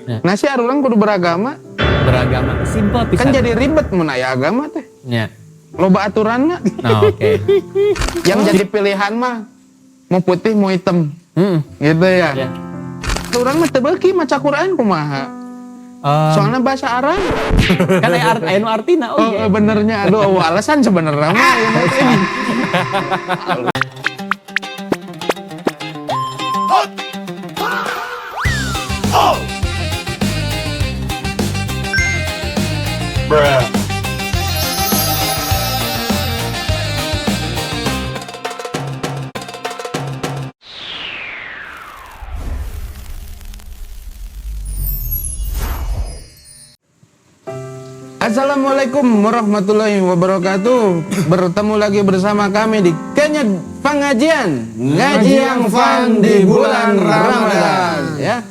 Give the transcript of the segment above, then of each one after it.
Ya. Nah si orang kudu beragama. Beragama, simpel pisan. Kan jadi ribet mun aya agama teh. Ya. Loba aturanna. Nah, oke. Yang jadi pilihan mah mau putih mau hitam. Gitu ya. Ya. Urang mah teu beuki maca Quran kumaha. Soalnya bahasa Arab. Kan aya nu artina Benernya. Aduh alasan sebenarnya mah. Assalamualaikum warahmatullahi wabarakatuh. Bertemu lagi bersama kami di Kenya Pengajian Ngaji yang Fun di bulan Ramadan ya.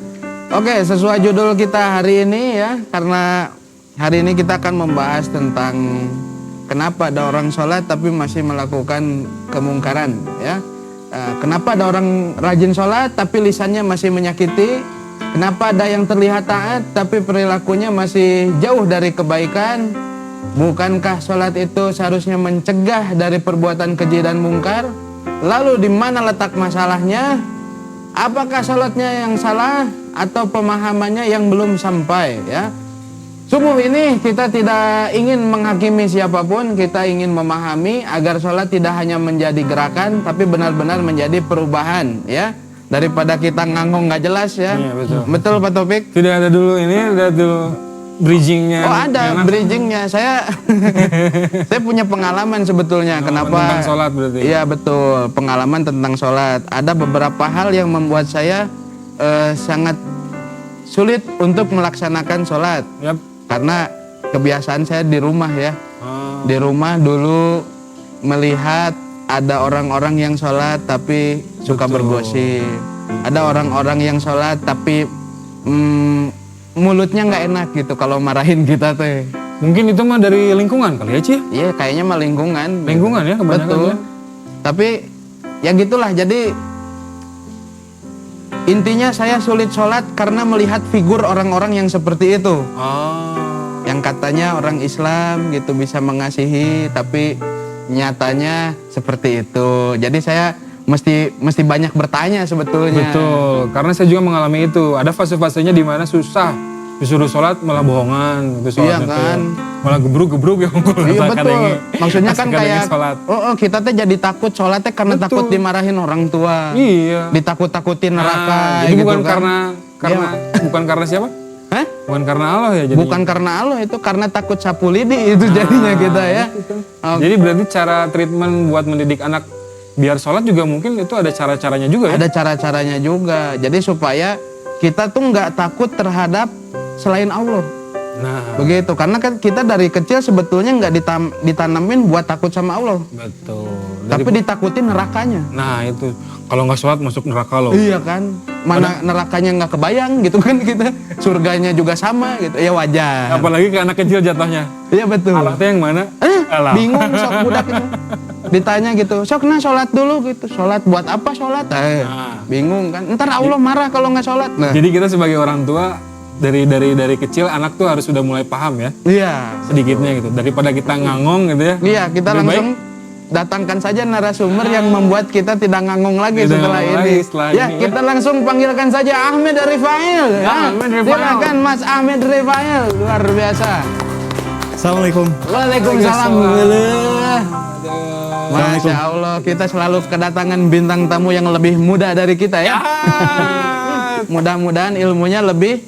Oke, sesuai judul kita hari ini ya, karena hari ini kita akan membahas tentang kenapa ada orang sholat tapi masih melakukan kemungkaran ya. Kenapa ada orang rajin sholat tapi lisannya masih menyakiti. Kenapa ada yang terlihat taat tapi perilakunya masih jauh dari kebaikan? Bukankah sholat itu seharusnya mencegah dari perbuatan keji dan mungkar? Lalu di mana letak masalahnya? Apakah sholatnya yang salah atau pemahamannya yang belum sampai ya? Subuh ini kita tidak ingin menghakimi siapapun, kita ingin memahami agar sholat tidak hanya menjadi gerakan tapi benar-benar menjadi perubahan ya. Daripada kita ngangong nggak jelas ya. Iya, betul. Betul Pak Taufik? Tidak ada dulu ini, ada dulu bridgingnya. Oh ada bridgingnya. Saya punya pengalaman sebetulnya. Kenapa? Tentang sholat berarti. Iya betul, pengalaman tentang sholat. Ada beberapa hal yang membuat saya sangat sulit untuk melaksanakan sholat. Yap. Karena kebiasaan saya di rumah ya. Di rumah dulu melihat ada orang-orang yang sholat tapi suka bergosip. Ada orang-orang yang sholat tapi mulutnya nggak enak gitu kalau marahin kita teh. Mungkin itu mah dari lingkungan kali ya, Ci? Iya kayaknya mah lingkungan. Lingkungan ya kebanyakan. Betul. Ya. Tapi ya gitulah, jadi intinya saya sulit sholat karena melihat figur orang-orang yang seperti itu. Yang katanya orang Islam gitu bisa mengasihi tapi nyatanya seperti itu. Jadi saya mesti banyak bertanya sebetulnya. Betul, karena saya juga mengalami itu. Ada fase-fasenya di mana susah disuruh sholat malah bohongan gitu Iya sholatnya kan. Malah gebruk-gebruk ya. Iya betul. Maksudnya kan kayak sholat. kita tuh jadi takut sholatnya karena Betul. takut dimarahin orang tua. Iya. Ditakut-takutin neraka. Jadi gitu bukan kan. bukan karena siapa? Hah? Bukan karena Allah ya jadinya. Bukan karena Allah, itu karena takut sapu lidi itu jadinya kita ya. Jadi berarti cara treatment buat mendidik anak biar sholat juga mungkin itu ada cara-caranya juga ya? Ada cara-caranya juga. Jadi supaya kita tuh nggak takut terhadap selain Allah. Nah, Begitu. Karena kan kita dari kecil sebetulnya nggak ditanamin buat takut sama Allah. betul. Tapi ditakutin nerakanya. Nah itu, kalau nggak sholat masuk neraka loh. Iya kan. Mana nerakanya nggak kebayang gitu kan kita. Surganya juga sama gitu. Ya wajar. Apalagi ke anak kecil jatuhnya. Iya betul. Alatnya yang mana? Alah. Bingung sok budak itu. Ditanya gitu, sok nah sholat dulu gitu. Sholat buat apa sholat? Bingung kan. Ntar Allah marah kalau nggak sholat. Nah. Jadi kita sebagai orang tua dari kecil anak tuh harus sudah mulai paham ya Iya. sedikitnya gitu. Daripada kita ngangong gitu ya. Iya, kita Lebih langsung datangkan saja narasumber yang membuat kita tidak ngangong lagi Tidak setelah ngangong ini. lagi setelah Ya, ini, ya. kita langsung panggilkan saja Ahmed Rifail. Ya, Ahmed Rifail. Silakan Mas Ahmed Rifail, luar biasa. Assalamualaikum. Waalaikumsalam. Masya Allah, kita selalu kedatangan bintang tamu yang lebih muda dari kita ya. Mudah-mudahan ilmunya lebih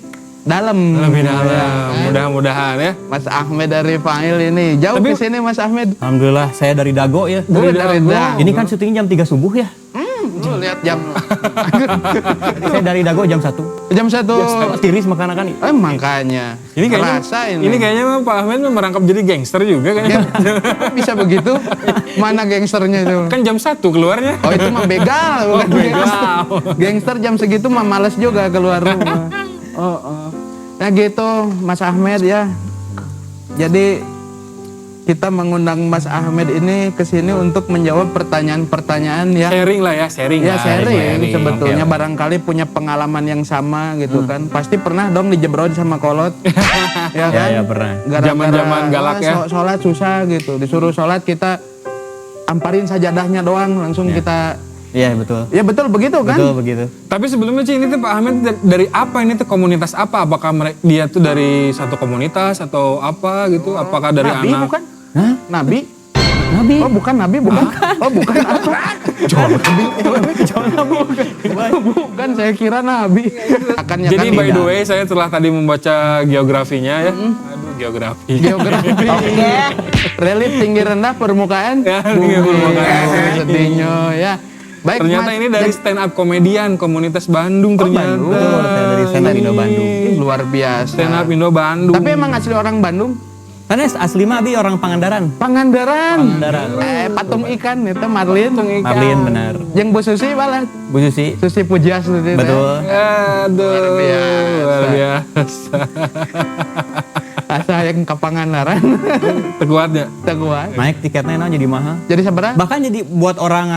dalam. Lebih dalam. Ya. Mudah-mudahan ya. Mas Ahmed dari Fail ini jauh ke sini Mas Ahmed. Alhamdulillah saya dari Dago ya. Dari Dago. Ini kan syuting jam 3 subuh ya. Lu lihat jam. Jadi saya dari Dago jam 1. Jam 1. Tiris makanan kan. Makanya. Ini kayaknya, Kerasa ini kayaknya mah Pak Ahmed mah merangkap jadi gangster juga kayaknya. Kok bisa begitu? Mana gangsternya itu? Kan jam 1 keluarnya. Oh itu mah begal, bukan gangster. Gangster jam segitu mah males juga keluar rumah. Nah gitu Mas Ahmed ya. Jadi kita mengundang Mas Ahmed ini ke sini untuk menjawab pertanyaan-pertanyaan yang Sharing lah ya, sharing. ya lah. sharing sebetulnya Oke. barangkali punya pengalaman yang sama gitu kan. Pasti pernah dong dijebrod sama kolot. Ya kan? Ya, pernah. Gara-gara, Zaman-zaman galak ya. Sholat susah gitu. Disuruh sholat kita amparin sajadahnya doang langsung kita. Iya, betul. Ya betul begitu kan? Betul begitu. Tapi sebelumnya Ci, ini tuh Pak Ahmed dari apa ini tuh komunitas apa? Apakah dia tuh dari satu komunitas atau apa gitu? Apakah dari Nabi anak? bukan? Hah? Nabi? Nabi. Oh bukan Nabi bukan? Oh bukan apa? Bukan saya kira Nabi. Akan Jadi by the way saya telah tadi membaca geografinya ya. Aduh geografi. geografi. Relief tinggi rendah permukaan. Ya, tinggi permukaan. Sedihnya ya. Baik, Ternyata Mas. ini dari stand up komedian komunitas Bandung ternyata. Bandung. Betul, saya dari Stand Up Indo Bandung. Ih, luar biasa. Stand up Indo Bandung. Tapi emang asli orang Bandung? Karena asli mah abi orang Pangandaran. Pangandaran. Pangandaran. Patung ikan itu Marlin. Marlin benar. Yang Bu Susi balas. Bu Susi. Susi Pujias itu. Betul. Aduh, luar biasa. Asa yang ke Pangandaran. Tekuatnya. Teguhan. Naik tiketnya nah jadi mahal. Jadi seberapa? Bahkan jadi buat orang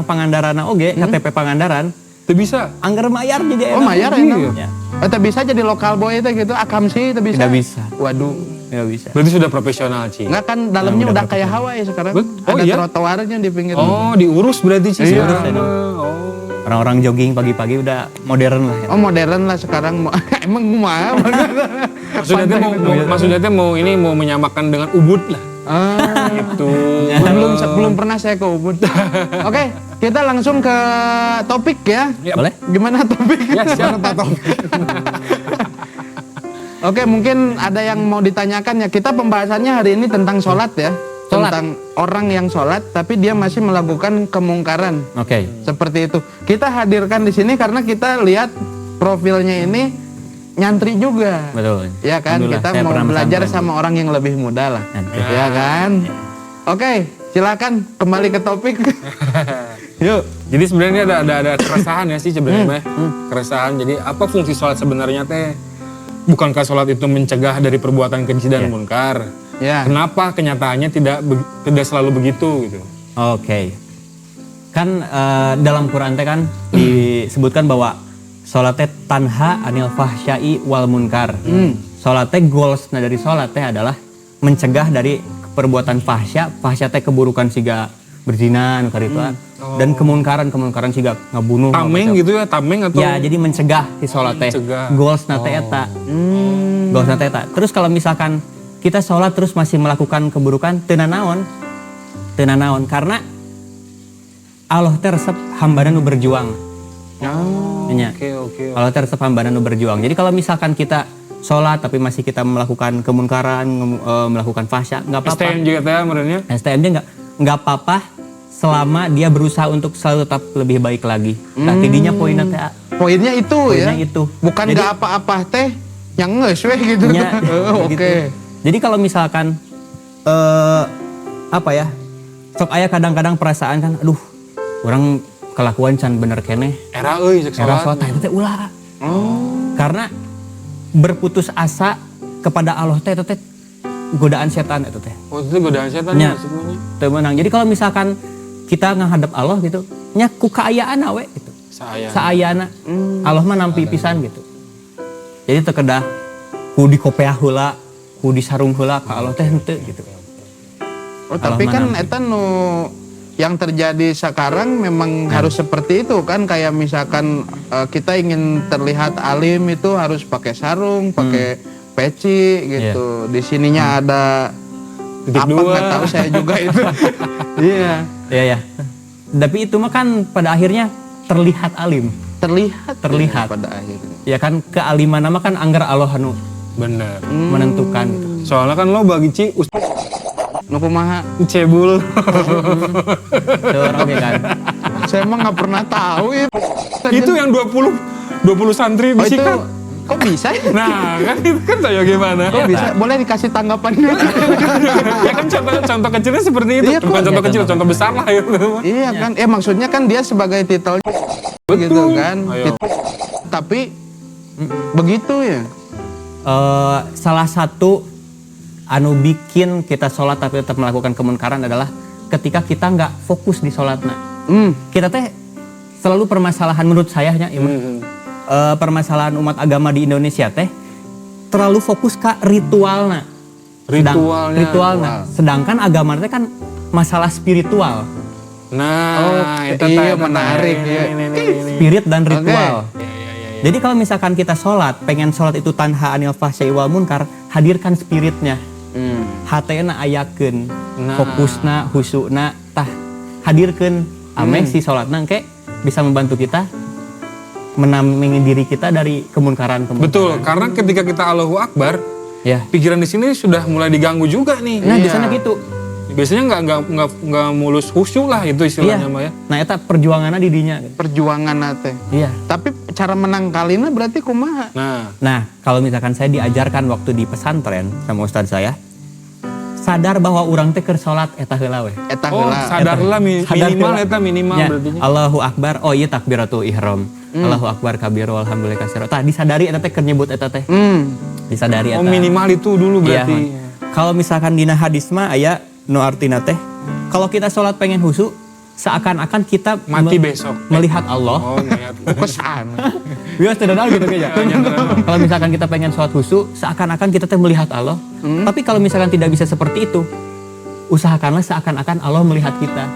Pangandaran oge, KTP Pangandaran, Itu bisa. anggar mayar jadi Oh enak. mayar Iya. ya. Atau bisa jadi lokal boy itu gitu, akamsi itu bisa. Tidak bisa. Waduh. Nggak bisa. Berarti sudah profesional Ci. Enggak kan dalamnya udah kayak Hawaii sekarang. Oh, Ada iya? trotoarnya di pinggir. Oh diurus berarti Ci. Iya. sekarang. Oh. Orang-orang jogging pagi-pagi udah modern lah ya. Oh modern lah sekarang. Emang mah. Maksudnya teh mau ini mau menyamakan dengan Ubud lah. Ah, Itu. belum pernah saya ke Ubud. Oke, kita langsung ke topik ya. Ya, Boleh? Gimana topik? Ya, siap. Oke, mungkin ada yang mau ditanyakan ya. Kita pembahasannya hari ini tentang sholat ya. Sholat. Tentang orang yang sholat tapi dia masih melakukan kemungkaran. Oke. Seperti itu. Kita hadirkan di sini karena kita lihat profilnya ini nyantri juga. Betul. Ya kan, Alhamdulillah, kita saya mau pernah belajar pesantren. sama orang yang lebih muda lah. Nanti. Ya kan? Oke, silakan kembali ke topik. Yuk. Jadi sebenarnya ada keresahan ya sih sebenarnya. Keresahan. Jadi apa fungsi sholat sebenarnya teh? Bukankah sholat itu mencegah dari perbuatan keji dan munkar? Ya. Kenapa kenyataannya tidak selalu begitu gitu? Oke. Kan dalam Quran teh kan disebutkan bahwa sholat teh tanha anil fahsyai wal munkar. Sholat teh goalsna dari sholat teh adalah mencegah dari perbuatan fahsya teh keburukan siga berzina nu karituan dan kemunkaran siga ngabunuh. Tameng gitu ya, tameng atau? Ya, jadi mencegah si sholat teh. Mencegah. Goalsna teh eta. Goalsna teh eta. Terus kalau misalkan kita sholat terus masih melakukan keburukan, teu nanaon karena Allah teh resep hambana nu berjuang. Nya. Oke. Allah teh resep hambana nu berjuang. Jadi kalau misalkan kita sholat tapi masih kita melakukan kemunkaran, melakukan fahsya, nggak apa-apa. STM juga teh merenya. STM dia nggak apa-apa selama dia berusaha untuk selalu tetap lebih baik lagi. Nah, tidinya poinnya teh Poinnya itu ya. poinnya itu. Bukan Jadi- nggak apa-apa teh yang nges weh gitu. Ya, Oh, begitu. Oke. Jadi kalau misalkan apa ya, sok aya kadang-kadang perasaan kan, aduh, orang kelakuan can bener keneh. Era euy cek Era sholat. sholat itu teh ulah. Karena berputus asa kepada Allah teh itu teh godaan setan itu teh. Oh itu godaan setan Ya. maksudnya. Teu meunang. Jadi kalau misalkan kita ngadep Allah gitu, nya ku kaayaan we gitu. Saya. Saayana. Allah mah nampi pisan gitu. Jadi teu kedah ku dikopeah heula, ku disarung heula ka Allah teh henteu gitu. Oh, tapi Allah kan mana? eta nu yang terjadi sekarang memang harus seperti itu kan, kayak misalkan kita ingin terlihat alim itu harus pakai sarung, pakai peci gitu. Di sininya ada Titik apa dua. nggak tahu saya juga itu. Iya, Iya ya. Tapi itu mah kan pada akhirnya terlihat alim. terlihat pada akhirnya. Ya kan kealiman nama kan anggar Allah anu Bener. menentukan gitu. Soalnya kan lo bagi Ci Nu kumaha? cebul. Tuh orang ya kan. Saya emang nggak pernah tahu ya. Itu yang 20 santri Oh, itu bisikan. kok bisa? Nah, kan itu kan saya gimana? Kok bisa? Boleh dikasih tanggapan? Ya kan contoh kecilnya seperti itu. Iya, Bukan kok. contoh kecil, contoh besar lah itu. Iya kan, maksudnya kan dia sebagai titel gitu kan. Ayo. Tapi begitu ya. Salah satu anu bikin kita sholat tapi tetap melakukan kemunkaran adalah ketika kita nggak fokus di sholatna. Kita teh selalu permasalahan menurut saya nya permasalahan umat agama di Indonesia teh terlalu fokus ke ritualna. Ritualna. Sedangkan agama teh kan masalah spiritual. Nah, itu iya menarik ya. Spirit dan ritual. Jadi kalau misalkan kita sholat, pengen sholat itu tanha anil fahsyai wal munkar, hadirkan spiritnya. Hatena ayakeun, fokusna, husukna, tah hadirkeun ame si sholatna engke bisa membantu kita menamingin diri kita dari kemunkaran. Betul, karena ketika kita Allahu Akbar, Ya. pikiran di sini sudah mulai diganggu juga nih. Nah, di sana gitu. Biasanya nggak mulus khusyuk lah itu istilahnya mah ya. Nah, eta perjuanganna di dinya. Perjuangan teh. Iya. Tapi cara menang kalina berarti kumaha? Nah, Kalau misalkan saya diajarkan waktu di pesantren sama ustadz saya, sadar bahwa orang teh keur salat eta heula we. Eta oh heula. sadarlah minimal heula. eta minimal Ya, berarti. Allahu Akbar. Oh iya takbiratul ihram. Allahu Akbar kabiru alhamdulillah katsira. Tah disadari eta teh keur nyebut eta teh. Disadari eta. Oh minimal itu dulu berarti. Iya. Kalau misalkan dina hadis mah aya nu artina teh kalau kita sholat pengen husu seakan-akan kita Mati besok. melihat Allah. Oh niat. Pesan. Biasa tidak gitu kayaknya. Kalau misalkan kita pengen sholat husu seakan-akan kita teh melihat Allah. Tapi kalau misalkan tidak bisa seperti itu, usahakanlah seakan-akan Allah melihat kita.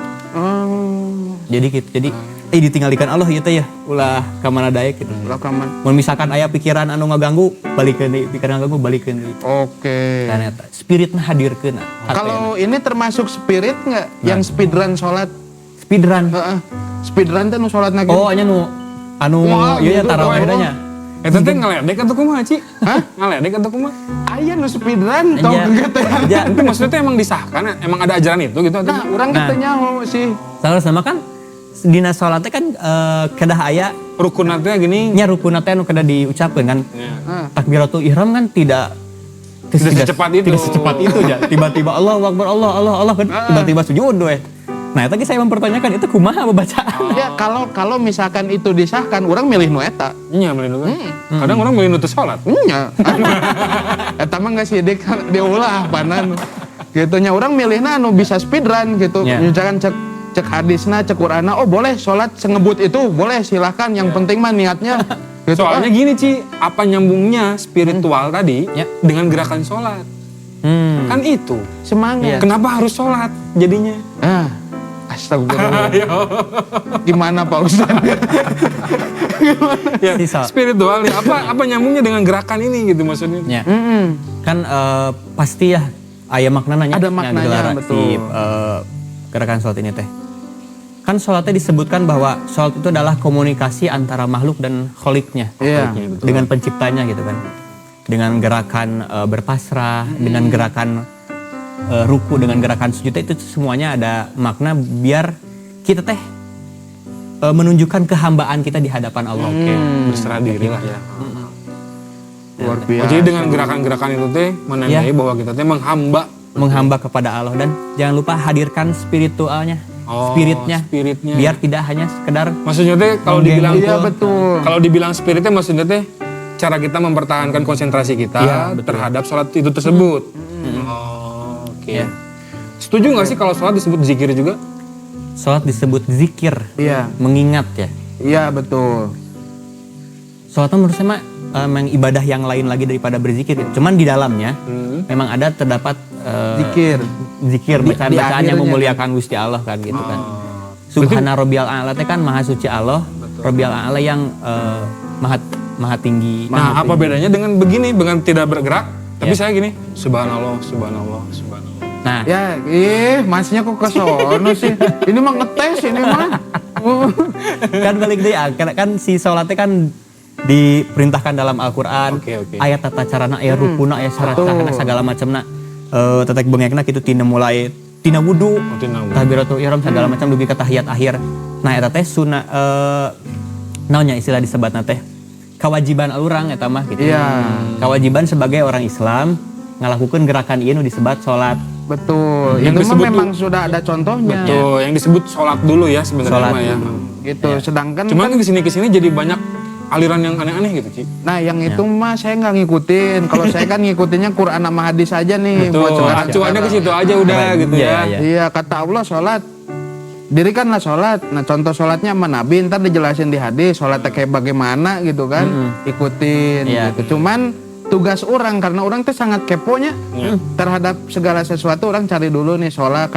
Jadi gitu. Jadi ditinggalkan Allah ya teh ya. Ulah ka mana daek gitu. Rekaman. Mun misalkan aya pikiran anu ngaganggu, balikeun deui. Pikiran ngaganggu balikeun deui. Oke. Kan eta spiritna hadirkeun. Kalau ini termasuk spirit nggak? Yang speedrun sholat? speedrun. Heeh. Speedrun teh nu sholatna gitu. Oh, nya nu anu Wah, ieu nya gitu, taraweh oh. nya. Eta teh ngaledek atau kumaha, Ci? Hah? Ngaledek atau kumaha? Aya nu speedrun tong Iya. gitu. Ya, Itu maksudnya teh emang disahkan, emang ada ajaran itu gitu atau? Nah, urang Nah. kita nyaho sih. sama kan dina salat teh kan kedah aya Rukun nanti gini. nya rukunna teh anu kedah diucapkeun kan. Ya. Takbiratul ihram kan tidak secepat itu. Tidak secepat itu ya. Tiba-tiba Allahu Akbar Allah kan tiba-tiba sujud we. Nah, tadi saya mempertanyakan itu kumaha bacaan. Ya kalau misalkan itu disahkan, orang milih nu eta. Iya melindungi. Kadang orang melindungi tuh sholat. Nya. Eta mah geus sidik diulah panan. Gitu nya orang milihna anu bisa speedrun gitu. Ya. Misalkan cek hadisna, cek Qur'anna, oh boleh sholat sengebut itu, boleh silahkan. Yang penting mah niatnya. Gitu. Soalnya gini Ci, apa nyambungnya spiritual tadi Ya. dengan gerakan sholat? Kan itu. Semangat. Kenapa harus sholat jadinya? Astagfirullah. Gimana Pak Ustadz? Ya, Sisa. spiritual nih. Apa nyambungnya dengan gerakan ini gitu maksudnya? Ya. Kan pasti ya aya maknanya. Ada maknanya, betul. Gerakan sholat ini teh. Kan sholatnya disebutkan bahwa sholat itu adalah komunikasi antara makhluk dan kholiknya. Iya. Dengan penciptanya gitu kan. Dengan gerakan berpasrah, dengan gerakan ruku, dengan gerakan sujud itu semuanya ada makna biar kita teh menunjukkan kehambaan kita di hadapan Allah. Oke, berserah diri lah ya. Luar Oh, biasa. jadi dengan gerakan-gerakan itu teh menandai bahwa kita teh Menghamba kepada Allah dan jangan lupa hadirkan spiritualnya, Oh, spiritnya, spiritnya. biar tidak hanya sekedar Maksudnya teh kalau dibilang Iya betul. kalau dibilang spiritnya maksudnya teh cara kita mempertahankan konsentrasi kita Iya, betul. terhadap sholat itu tersebut. Oh, oke. Ya. Setuju nggak sih kalau sholat disebut zikir juga? sholat disebut zikir, Iya. mengingat ya. Iya betul. Sholat menurut saya mah memang ibadah yang lain lagi daripada berzikir. Cuman di dalamnya memang ada terdapat Zikir. zikir bacaan-bacaan yang akhirnya. memuliakan Gusti Allah kan gitu kan. Subhana Rabbiyal A'la teh kan maha suci Allah, Rabbiyal A'la yang maha tinggi. Nah, apa bedanya dengan begini, dengan tidak bergerak, tapi Ya. saya gini, subhanallah, subhanallah, subhanallah. Nah, Ya, masnya kok ke sono sih? Ini mah ngetes ini mah. kan balik deh kan si sholatnya kan diperintahkan dalam Al-Quran. Oke. Ayat tata carana, ayat rukuna, ayat syarat-syaratna segala macamna. Tetek bengekna kitu tina mulai tina wudu, tina wudu. takbiratul ihram segala macam dugi ka tahiyat akhir. Nah eta teh sunah naonnya istilah disebatna teh kewajiban alurang eta mah gitu. Iya. Kewajiban sebagai orang Islam ngalakukeun gerakan ieu nu disebut salat. Betul. Yang Itu mah disebut memang sudah ada contohnya. Betul, yang disebut sholat dulu ya sebenarnya Sholat mah ya. dulu. Gitu. Sedangkan Cuman kesini jadi banyak aliran yang aneh-aneh gitu, Ci. Nah, yang itu mah saya nggak ngikutin. Kalau saya kan ngikutinnya Quran sama hadis aja nih. Betul, sekarang. acuannya ke situ aja udah Keren. gitu Iya, ya. iya. Iya, kata Allah sholat. Dirikanlah sholat. Nah, contoh sholatnya sama Nabi, ntar dijelasin di hadis. Sholatnya kayak bagaimana gitu kan. Ikutin Iya. gitu. Cuman tugas orang, karena orang tuh sangat keponya terhadap segala sesuatu. Orang cari dulu nih sholat,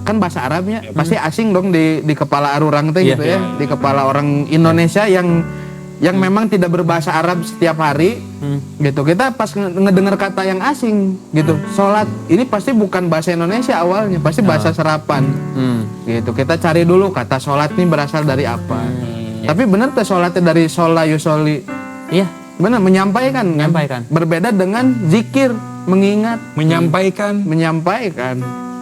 kan bahasa Arabnya pasti asing dong di kepala orang tuh Iya. gitu ya. Di kepala orang Indonesia yang memang tidak berbahasa Arab setiap hari gitu. Kita pas ngedengar kata yang asing gitu, sholat ini pasti bukan bahasa Indonesia awalnya, pasti bahasa serapan gitu. Kita cari dulu kata sholat ini berasal dari apa. Tapi bener tuh sholatnya dari shola yusoli, Iya, bener menyampaikan kan? Menyampaikan. Berbeda dengan zikir, mengingat, menyampaikan.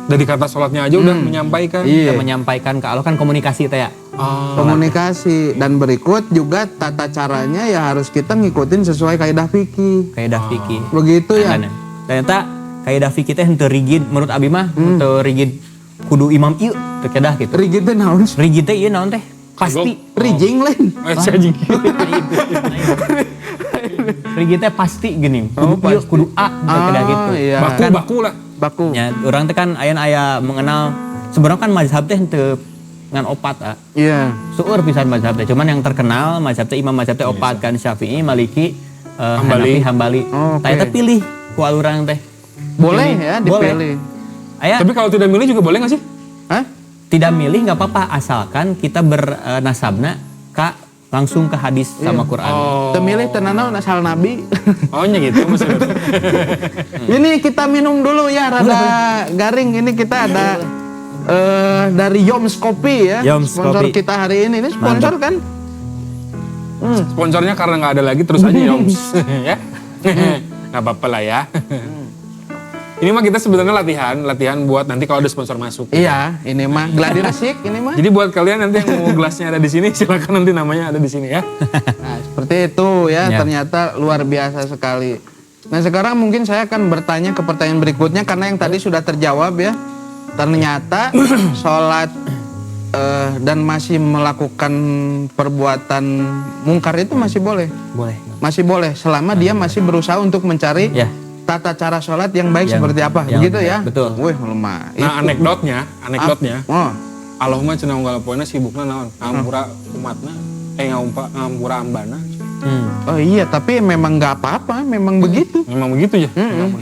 Dari kata sholatnya aja udah menyampaikan. kita Iya. menyampaikan ke Allah kan komunikasi teh ya. Komunikasi. Dan berikut juga tata caranya ya harus kita ngikutin sesuai kaidah fikih. Kaidah fikih. Begitu ya. Dan ternyata kaidah fikih teh henteu rigid menurut abi mah, henteu rigid kudu imam ieu teu kedah gitu. Rigid teh naon? Rigid teh ieu naon teh? Pasti. Rijing lain. Anjing. Rigid teh pasti geuning. Kudu ieu, kudu A teu kedah gitu. Iya. Baku lah. Baku. Ya, orang teh kan aya mengenal sebenarnya kan mazhab teh henteu ngan opat Iya. Seueur pisan mazhab teh. Cuman yang terkenal mazhab teh imam mazhab teh opat kan Syafi'i, Maliki, Hanafi, Hambali. Oh, oke. Tah eta pilih ku alurang teh. Boleh ya dipilih. Aya Tapi kalau tidak milih juga boleh nggak sih? Hah? tidak milih nggak apa-apa asalkan kita bernasabna langsung ke hadis sama Quran. Teu milih teu nanaon asal Nabi. Oh nya gitu maksudnya. Ini kita minum dulu ya, rada garing. Ini kita ada dari Yoms Kopi ya. Yoms Sponsor Kopi. kita hari ini. Ini sponsor kan? Sponsornya karena nggak ada lagi terus aja Yoms. Ya. Nggak apa-apa lah ya. Ini mah kita sebenarnya latihan buat nanti kalau ada sponsor masuk. Iya, ini mah gladi resik ini mah. Jadi buat kalian nanti yang mau gelasnya ada di sini, silakan nanti namanya ada di sini ya. Nah, seperti itu ya, Ya. ternyata luar biasa sekali. Nah, sekarang mungkin saya akan bertanya ke pertanyaan berikutnya karena yang tadi sudah terjawab ya. Ternyata sholat dan masih melakukan perbuatan mungkar itu masih boleh. Boleh. Masih boleh selama dia masih berusaha untuk mencari Ya. tata cara sholat yang baik Yang- seperti apa. yang- Begitu ya? betul. Wih, lemah. Nah anekdotnya, Oh, Allahumma cenah unggal poena sibukna naon? Ngampura umatna, ngampura ambana. oh iya, tapi memang nggak apa-apa, memang begitu. Memang begitu ya.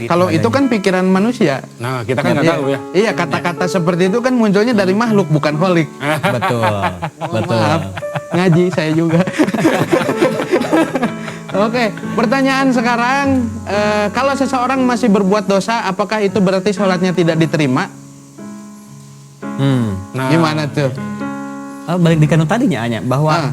Kalau itu kan pikiran manusia. Nah kita kan nggak tahu ya. Iya, kata-kata seperti itu kan munculnya dari makhluk, bukan holik. Betul. Betul. Maaf, ngaji saya juga. Oke, pertanyaan sekarang, kalau seseorang masih berbuat dosa, apakah itu berarti sholatnya tidak diterima? Nah, Gimana tuh? Balik di kanu tadinya Anya bahwa Ah.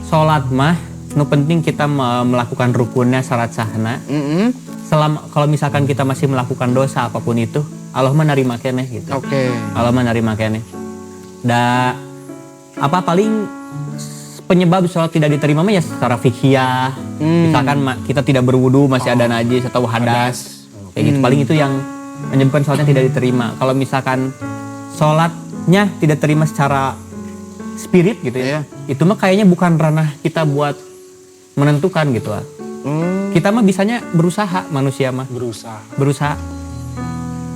sholat mah nu penting kita melakukan rukunnya syarat sahna. Mm-mm. Selama kalau misalkan kita masih melakukan dosa apapun itu, Allah mah narima keneh gitu. Oke. Allah mah narima keneh. Apa paling penyebab sholat tidak diterima mah ya secara fikhiyah. Misalkan kita tidak berwudu masih ada najis atau hadas. Kayak gitu paling itu yang menyebabkan sholatnya tidak diterima. Kalau misalkan sholatnya tidak terima secara spirit gitu ya. Itu mah kayaknya bukan ranah kita buat menentukan gitu lah. Kita mah bisanya berusaha manusia mah. Berusaha.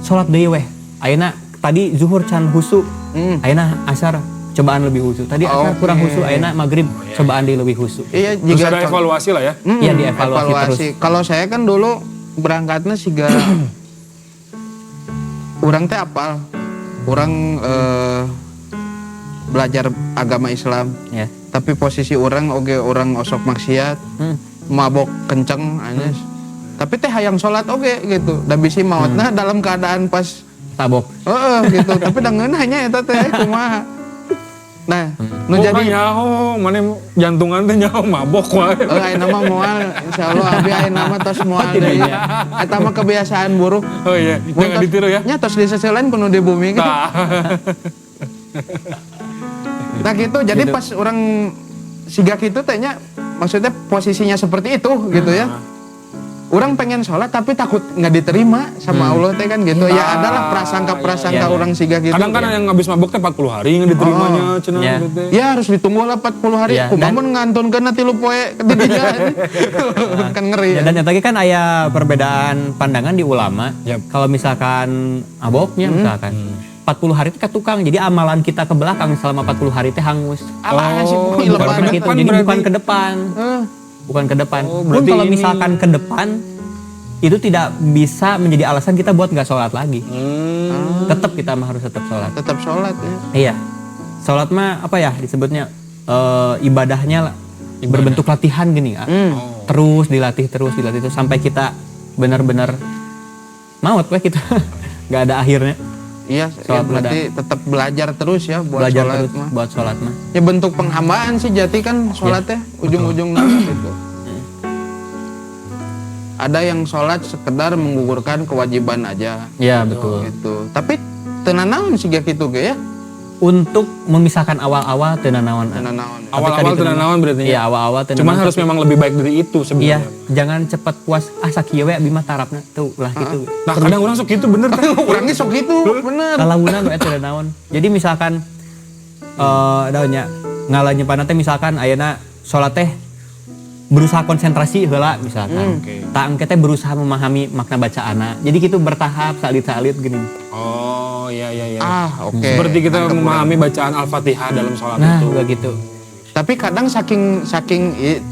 Sholat deui weh. Ayeuna tadi zuhur can husu. Ayeuna asar cobaan lebih husu. Tadi asar kurang husu, ayeuna maghrib cobaan deui lebih husu. Iya, terus jika ada evaluasi lah ya. Iya, dievaluasi terus. Kalau saya kan dulu berangkatnya siga orang teh apal. Orang belajar agama Islam. Ya. Tapi posisi orang oge orang osok maksiat, mabok kenceng anes. Tapi teh hayang sholat oge gitu. Da bisi maotna dalam keadaan pas Tabok. gitu. Tapi dangeun hanya eta teh kumaha. Nah, nu jadi nyaho, mana jantungan teh nyaho mabok wae. ayeuna mah moal insyaallah abi ayeuna mah tos moal deui. Eta mah kebiasaan buruk. Oh iya, jangan ditiru ya. Nya tos diseseleun kudu di bumi kan. Nah gitu, jadi pas orang siga gitu tehnya maksudnya posisinya seperti itu gitu ya. orang pengen sholat tapi takut nggak diterima sama Allah teh kan gitu. Ya adalah prasangka-prasangka iya. orang siga gitu. Kadang kan ada yang habis mabuk teh 40 hari yang diterimanya cenah Iya. gitu teh. Ya harus ditunggu lah 40 hari. Iya, Kumaha dan- mun ngantunkeun na 3 poe ketiga. Kan ngeri. Ya, dan yang tadi kan aya perbedaan pandangan di ulama. Yap. Kalau misalkan aboknya misalkan 40 hari itu ke tukang. Jadi amalan kita ke belakang selama 40 hari itu hangus. Apa sih Oh, kuy bukan lebaran ke Gitu. depan Jadi berarti. bukan ke depan. Bukan ke depan. Oh, Pun berarti kalau ini- misalkan ke depan itu tidak bisa menjadi alasan kita buat nggak sholat lagi. Tetap kita mah harus tetap sholat. Tetap sholat ya. Iya. Sholat mah apa ya disebutnya ibadahnya lah, berbentuk latihan gini ya. Terus dilatih terus sampai kita benar-benar maut we kita. Nggak ada akhirnya. Iya, ya Sholat berarti tetap belajar terus ya buat Belajar sholat terus mah. buat sholat mah. Ya bentuk penghambaan sih jati kan sholatnya ujung-ujungnya gitu. Ada yang sholat sekedar menggugurkan kewajiban aja Iya betul. gitu. Tapi tenanawan sih gitu ge ya. Untuk memisahkan awal-awal tenanawan. Tenanawan. Awal-awal tenanawan berarti. Iya awal-awal tenanawan. Cuman harus memang lebih baik dari itu Iya, sebenarnya. jangan cepat puas. Sakieu we abdi mah tarapna tuh ulah gitu. Nah, kadang orang sok gitu bener teh. Orangnya sok gitu, bener. Kalawunan we tenanawan. Jadi misalkan daunnya ngalanyeupana teh misalkan ayeuna salat teh berusaha konsentrasi heula misalkan. Tak engke teh berusaha memahami makna bacaana. Jadi gitu bertahap salit-salit gini. Oh, iya. Oke. Seperti kita memahami bacaan Al-Fatihah dalam sholat Nah, itu. juga gitu. Tapi kadang saking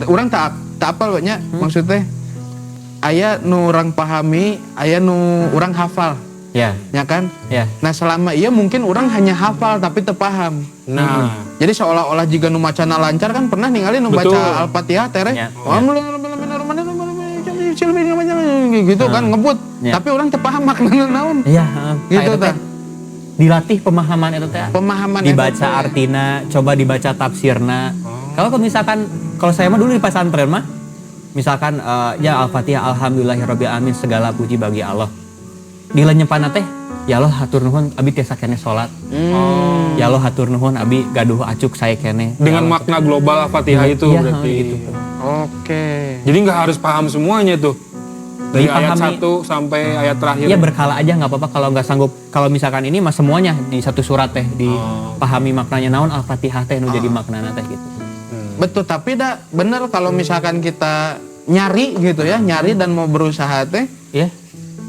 orang tak apal nya maksudnya aya nu orang pahami, aya nu orang hafal, Ya, ya kan? ya. Nah selama iya mungkin orang hanya hafal tapi tepaham. Nah, Jadi seolah-olah jika nu macana lancar kan pernah ningali nu Betul. baca Al-Fatihah tereh. Ya. Gitu kan ngebut. Ya. Tapi orang tepaham maknanya naon. Iya, Gitu eta teh tah. dilatih pemahaman itu teh. Pemahaman eta Dibaca teh. artina, coba dibaca tafsirna. Kalau misalkan kalau saya mah dulu di pesantren mah misalkan ya Al-Fatihah alhamdulillahirabbil alamin segala puji bagi Allah. Dilenyeupana teh ya Allah hatur nuhun abi tiasa keneh salat. Ya Allah hatur nuhun abi gaduh acuk saya keneh. dengan makna global Al-Fatihah itu Iya, berarti. gitu. Oke. Jadi nggak harus paham semuanya tuh. Dari ayat Dipahami. 1 sampai ayat terakhir. Iya berkala aja nggak apa-apa kalau nggak sanggup. Kalau misalkan ini mah semuanya di satu surat teh dipahami maknanya naon Al-Fatihah teh nu jadi maknana teh gitu. Betul, tapi dah bener kalau misalkan kita nyari gitu ya, nyari dan mau berusaha teh Iya.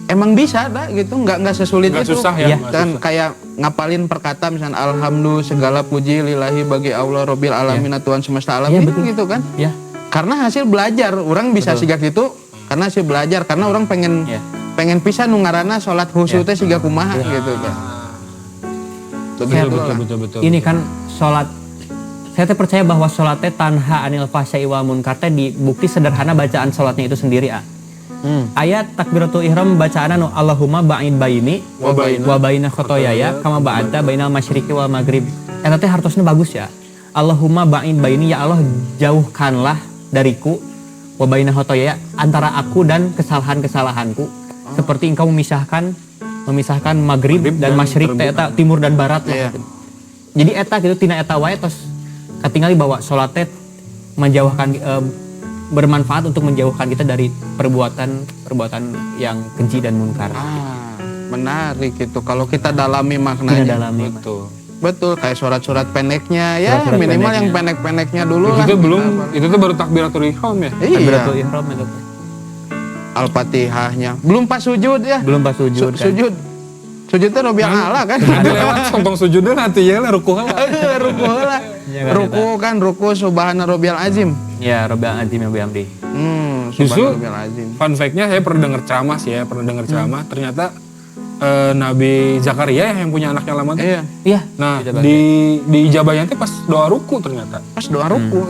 emang bisa dah gitu, nggak sesulit Nggak itu. susah ya, Iya. nggak Dan susah. kayak ngapalin perkata misalnya alhamdulillah segala puji lillahi bagi Allah Rabbil alamin Tuhan semesta alam Iya, itu betul. gitu kan. Iya. Karena hasil belajar, orang bisa siga gitu karena hasil belajar karena orang pengen Iya. pengen pisah nu ngaranna salat khusyuk teh siga kumaha gitu kan. Betul. Ini kan sholat, saya teh percaya bahwa sholat teh tanha anil fahsya'i wal munkar teh dibukti sederhana bacaan sholatnya itu sendiri. Ayat takbiratul ihram bacaanna nu Allahumma ba'id baini wa baina khotoyaya kama ba'adta bainal masyriqi wal maghrib. Eta teh hartosna bagus ya. Allahumma ba'id baini, ya Allah jauhkanlah dariku wa baina khotoyaya, antara aku dan kesalahan-kesalahanku. Seperti engkau memisahkan maghrib dan masyrik teh eta timur dan barat lah. Iya. Gitu. Jadi eta gitu tina eta wae tos katingali bahwa salat teh menjauhkan bermanfaat untuk menjauhkan kita dari perbuatan yang keji dan munkar. Menarik itu kalau kita dalami Kita maknanya. dalami. Betul, kayak surat-surat pendeknya ya, Surat-surat minimal pendeknya. yang pendek-pendeknya dulu lah. Itu belum, itu tuh baru takbiratul ihram ya. Iya. Takbiratul ihram itu. Al-Fatihahnya. Belum pas sujud ya. Belum pas sujud kan. Sujud. Sujudnya Robi Allah kan. Ada lewat sombong sujudnya nanti ya lah rukuh lah. Ruku lah. Iya kan, Ruku kan ruku subhana rabbiyal azim. Ya, Rabbil azim ya bihamdi. Justru Subhana rabbiyal azim. fun fact-nya saya pernah dengar ceramah sih ya, ternyata Nabi Zakaria yang punya anaknya lama tuh. Iya, Iya. Nah, Kita di ijabahnya tuh pas doa ruku ternyata. pas doa ruku.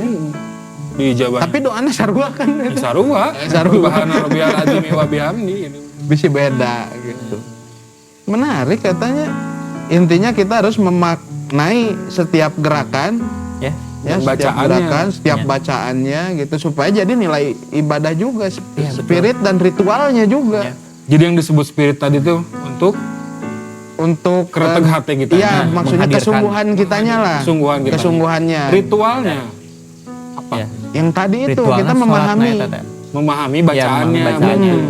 Di ijabah. Tapi doanya sarua kan. Sarua. Subhana rabbiyal azim wa bihamdi. Bisa beda gitu. Menarik katanya. Intinya kita harus memaknai setiap gerakan, Ya. ya, setiap Bacaannya. gerakan, setiap Ya. bacaannya gitu supaya jadi nilai ibadah juga, Iya, spirit dan ritualnya juga. Ya. Jadi yang disebut spirit tadi tuh untuk Untuk kereteg hati kita. Iya, Nah, maksudnya menghadirkan. kesungguhan kitanya lah. Kesungguhan kitanya. Kesungguhannya. ritualnya. Ya. Yang tadi itu Ritualnya kita sholat, memahami. nah, eta teh. memahami Iya, bacaannya. memahami bacaannya. Betul.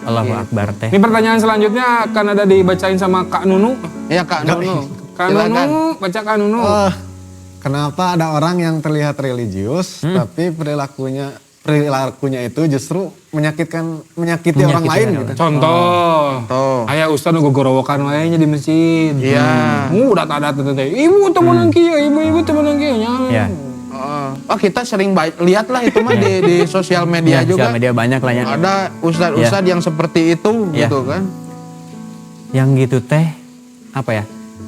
Allahu Akbar teh. Ini pertanyaan selanjutnya akan ada dibacain sama Kak Nunu. Ya Kak Nunu. Kak Silakan. Nunu, baca Kak Nunu. Kenapa ada orang yang terlihat religius tapi perilakunya itu justru menyakiti orang lain gitu. Contoh, aya ustad nu gogorowokan wae nya di masjid. Iya. Udah ada teh. Ibu temenan kieu, ibu temenan kieu nya. Ya. Oh kita sering lihat lah itu mah di sosial media Iya, juga. sosial media banyak lah ya. Ada ustad-ustad yang seperti itu Iya. gitu kan. Yang gitu teh apa ya?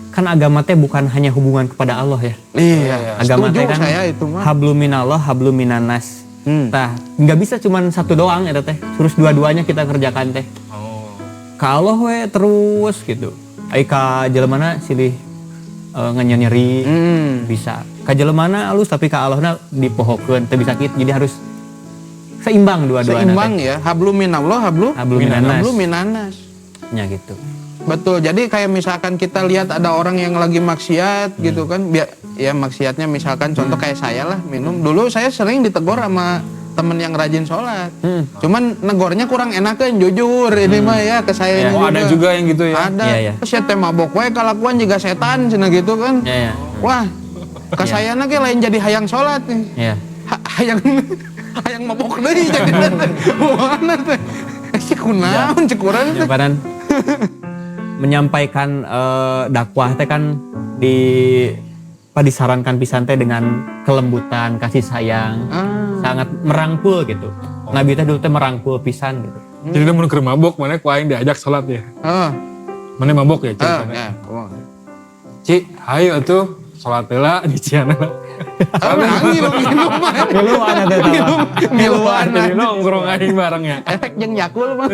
Kan agama teh bukan hanya hubungan kepada Allah ya. Iya, Agama setuju teh kan saya itu mah. hablum minallah, hablum minanas. Tah, nggak bisa cuman satu doang eta teh. Terus dua-duanya kita kerjakan teh. Ka Allah we terus gitu. Ai ka jeleumana silih nyeri bisa. Ka jeleumana alus tapi ka Allahna dipohokeun teu bisa kitu. Jadi harus seimbang dua-duanya. Seimbang ya, hablum minallah, hablum minanas. minanas. Ya gitu. Betul. Jadi kayak misalkan kita lihat ada orang yang lagi maksiat gitu kan, ya maksiatnya misalkan contoh kayak saya lah minum. Dulu saya sering ditegur sama temen yang rajin sholat. Cuman negornya kurang enakan jujur ini mah ya ke saya ini Oh, ada juga yang gitu ya. Ada. Iya, iya. Saya teh mabok we kalakuan juga setan cenah gitu kan. Ya ya. Wah, ke saya ge lain jadi hayang sholat nih. Ya. Hayang hayang mabok deui jadi mana teh. Si kunaon cek urang teh. Jawaban menyampaikan dakwah teh kan disarankan pisan teh dengan kelembutan, kasih sayang, sangat merangkul gitu. Nabi teh dulu teh merangkul pisan gitu. Jadi udah mun keur mabok mana ku aing diajak salat ya. Mana mabok ya, Ci? Ya. Ci, hayu atuh salat heula di ciana. Ngiluan ada ngiluan. Jadi nongkrong aing bareng ya. Efek jeung Yakul mah.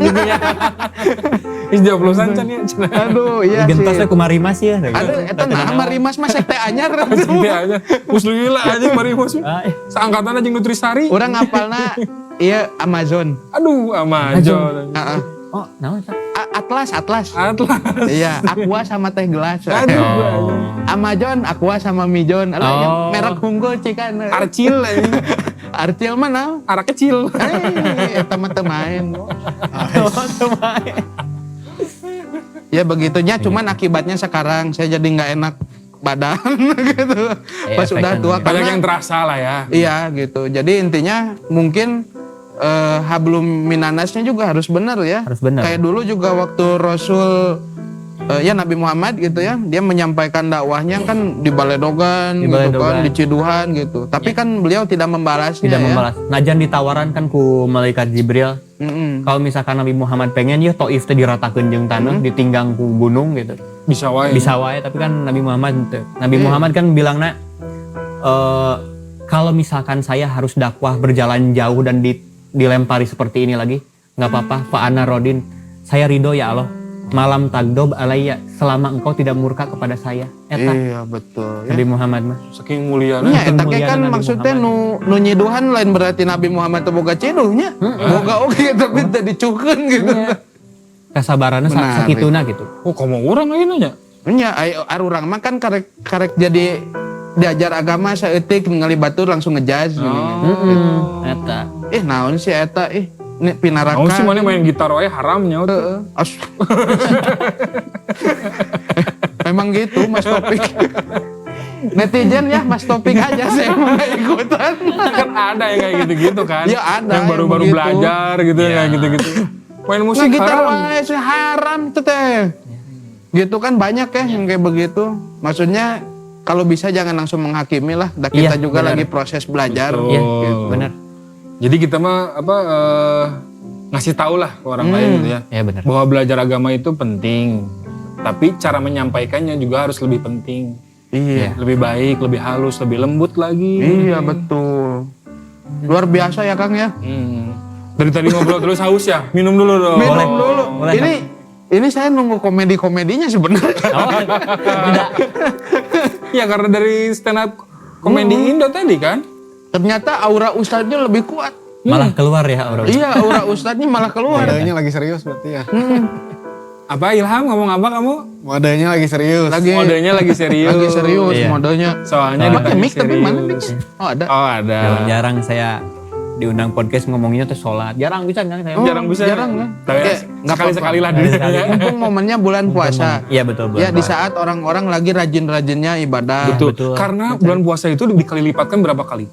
Is 20-an can ya. Aduh, iya sih. Gentosnya kumari mas ya. Aduh, eta nah Marimas mah sekte anyar. Gitu aja. Muslimila aja mari mus. Seangkatan aja Nutrisari. Urang ngapalna ieu Amazon. Aduh, Amazon. Heeh. Oh, naon eta? Atlas. Atlas. Iya, Aqua sama teh gelas. Aduh. Amazon, Aqua sama Mijon. Aduh, yang merek unggul cikan. Arcil anjing. Arcil mah naon? Arak kecil. Eta mah teu main. Ya begitunya, cuman akibatnya sekarang saya jadi nggak enak badan gitu. Pas udah tua Banyak yang terasa lah ya. Iya gitu. Jadi intinya mungkin hablum minanasnya juga harus benar ya. Harus benar. Kayak dulu juga waktu Rasul ya Nabi Muhammad gitu ya, dia menyampaikan dakwahnya kan di Baledogan, gitu kan, di Ciduhan gitu. Tapi kan beliau tidak membalasnya. Tidak ya. membalas. Najan ditawaran kan ku malaikat Jibril. Kalau misalkan Nabi Muhammad pengen ya Taif teh diratakeun jeung taneuh, ditinggang ku gunung gitu. Bisa wae. Bisa wae, tapi kan Nabi Muhammad teu. Nabi Muhammad kan bilangna kalau misalkan saya harus dakwah berjalan jauh dan dilempari seperti ini lagi, nggak apa-apa. Fa'ana rodin, saya ridho ya Allah. Malam tagdob alayya, selama engkau tidak murka kepada saya. Eta Iya betul. Nabi Muhammad mah. Saking mulia. Ya, eta ge mulia kan Nabi maksudnya Muhammad. nu nyiduhan lain berarti Nabi Muhammad teu boga ciduhnya. Boga oge tapi teu dicukeun gitu. Kasabaranna Menarik. sakituna gitu. Oh, kamu orang lagi nanya. Nya urang mah kan karek jadi diajar agama saeutik ningali batur langsung ngejaz gini. Eta. Naon sih eta ini pinaraka. Mau sih mana main gitar wae haramnya tuh. Memang gitu Mas Topik. Netizen ya Mas Topik aja saya mau nggak ikutan. Kan ada yang kayak gitu-gitu kan. Ya, ada yang baru-baru yang begitu. belajar gitu kayak gitu-gitu. Main musik gitar haram. wae sih haram tuh teh. Gitu kan banyak ya yang kayak begitu. Maksudnya kalau bisa jangan langsung menghakimi lah. Kita Iya, juga benar. lagi proses belajar. Betul. Iya, Gitu. benar. Jadi kita mah ngasih tahu lah ke orang lain gitu ya. Ya benar. Bahwa belajar agama itu penting. Tapi cara menyampaikannya juga harus lebih penting. Iya. Lebih baik, lebih halus, lebih lembut lagi. Iya betul. Luar biasa ya Kang ya. Dari tadi ngobrol terus haus ya. Minum dulu dong. Minum dulu. Boleh, Ini saya nunggu komedi-komedinya sebenarnya. Oh, tidak. Ya karena dari stand up komedi Indo tadi kan. Ternyata aura ustadznya lebih kuat. Malah keluar ya orang. Iya, aura ustadznya malah keluar. Modenya lagi serius berarti ya. Apa Ilham ngomong apa kamu? Modenya lagi serius. Modenya lagi serius. Lagi serius Iya. modenya. Soalnya Pakai ditanya mic tapi serius. mana mic? Oh ada. Oh ada. Jarang saya diundang podcast ngomongnya tuh sholat. Jarang bisa kan saya. Jarang bisa. Jarang kan? Sekali-sekali lah dulu. Mumpung momennya bulan puasa. Iya betul. Ya di saat orang-orang lagi rajin-rajinnya ibadah. Betul. Karena bulan puasa itu dikali lipatkan berapa kali?